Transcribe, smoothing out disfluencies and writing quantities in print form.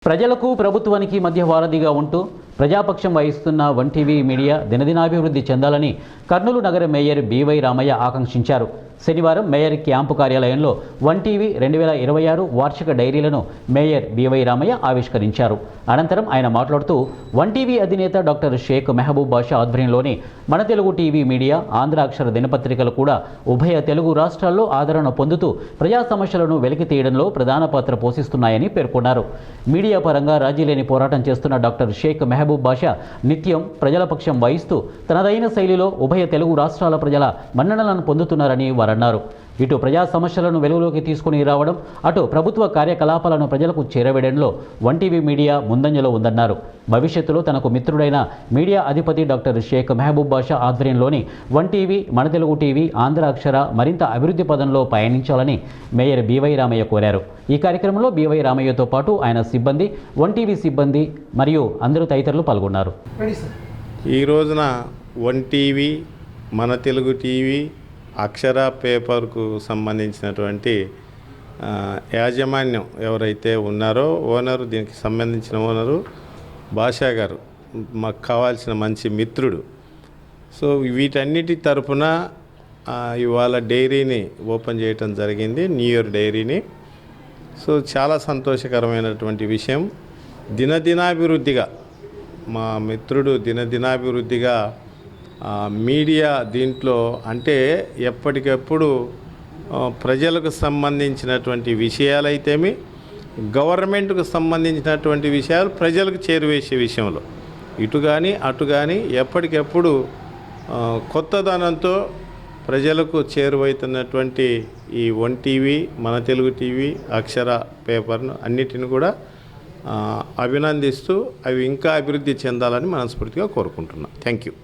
ప్రజలకు ప్రభుత్వానికి మధ్య వారధిగా ఉంటూ ప్రజాపక్షం వహిస్తున్న వన్ టీవీ మీడియా దినదినాభివృద్ధి చెందాలని కర్నూలు నగర మేయర్ బివై రామయ్య ఆకాంక్షించారు. శనివారం మేయర్ క్యాంపు కార్యాలయంలో వన్ టీవీ 2026 వార్షిక డైరీలను మేయర్ బివై రామయ్య ఆవిష్కరించారు. అనంతరం ఆయన మాట్లాడుతూ వన్ టీవీ అధినేత డాక్టర్ షేక్ మెహబూబ్ బాషా ఆధ్వర్యంలోని మన తెలుగు టీవీ మీడియా, ఆంధ్ర అక్షర దినపత్రికలు కూడా ఉభయ తెలుగు రాష్ట్రాల్లో ఆదరణ పొందుతూ ప్రజా సమస్యలను వెలికి తీయడంలో ప్రధాన పాత్ర పోషిస్తున్నాయని పేర్కొన్నారు. మీడియా పరంగా రాజీలేని పోరాటం చేస్తున్న డాక్టర్ షేక్ మెహబూబ్ బాషా నిత్యం ప్రజల పక్షం వహిస్తూ తనదైన శైలిలో ఉభయ తెలుగు రాష్ట్రాల ప్రజల మన్ననలను పొందుతున్నారని వారన్నారు. ఇటు ప్రజా సమస్యలను వెలుగులోకి తీసుకుని రావడం, అటు ప్రభుత్వ కార్యకలాపాలను ప్రజలకు చేరవేయడంలో వన్ టీవీ మీడియా ముందంజలో ఉందన్నారు. భవిష్యత్తులో తనకు మిత్రుడైన మీడియా అధిపతి డాక్టర్ షేక్ మెహబూబ్ బాషా ఆధ్వర్యంలోని వన్ టీవీ, మన తెలుగు టీవీ, ఆంధ్ర అక్షర మరింత అభివృద్ధి పదంలో పయనించాలని మేయర్ బివై రామయ్య కోరారు. ఈ కార్యక్రమంలో బివై రామయ్యతో పాటు ఆయన సిబ్బంది, వన్ టీవీ సిబ్బంది మరియు అందరూ తదితరులు పాల్గొన్నారు. ఈ రోజున వన్ టీవీ, మన తెలుగు టీవీ, అక్షర పేపర్కు సంబంధించినటువంటి యాజమాన్యం ఎవరైతే ఉన్నారో ఓనరు, దీనికి సంబంధించిన ఓనరు బాషా గారు మాకు కావాల్సిన మంచి మిత్రుడు. సో వీటన్నిటి తరపున ఇవాళ డైరీని ఓపెన్ చేయటం జరిగింది, న్యూ ఇయర్ డైరీని. సో చాలా సంతోషకరమైనటువంటి విషయం. దినదినాభివృద్ధిగా మా మిత్రుడు దినదినాభివృద్ధిగా మీడియా దీంట్లో అంటే ఎప్పటికప్పుడు ప్రజలకు సంబంధించినటువంటి విషయాలైతేమి, గవర్నమెంట్కు సంబంధించినటువంటి విషయాలు ప్రజలకు చేరువేసే విషయంలో ఇటు కానీ అటు కానీ ఎప్పటికప్పుడు కొత్తదనంతో ప్రజలకు చేరువవుతున్నటువంటి ఈ వన్ టీవీ, మన తెలుగు టీవీ, అక్షర పేపర్ను అన్నిటిని కూడా అభినందిస్తూ అవి ఇంకా అభివృద్ధి చెందాలని మనస్ఫూర్తిగా కోరుకుంటున్నాను. Thank you.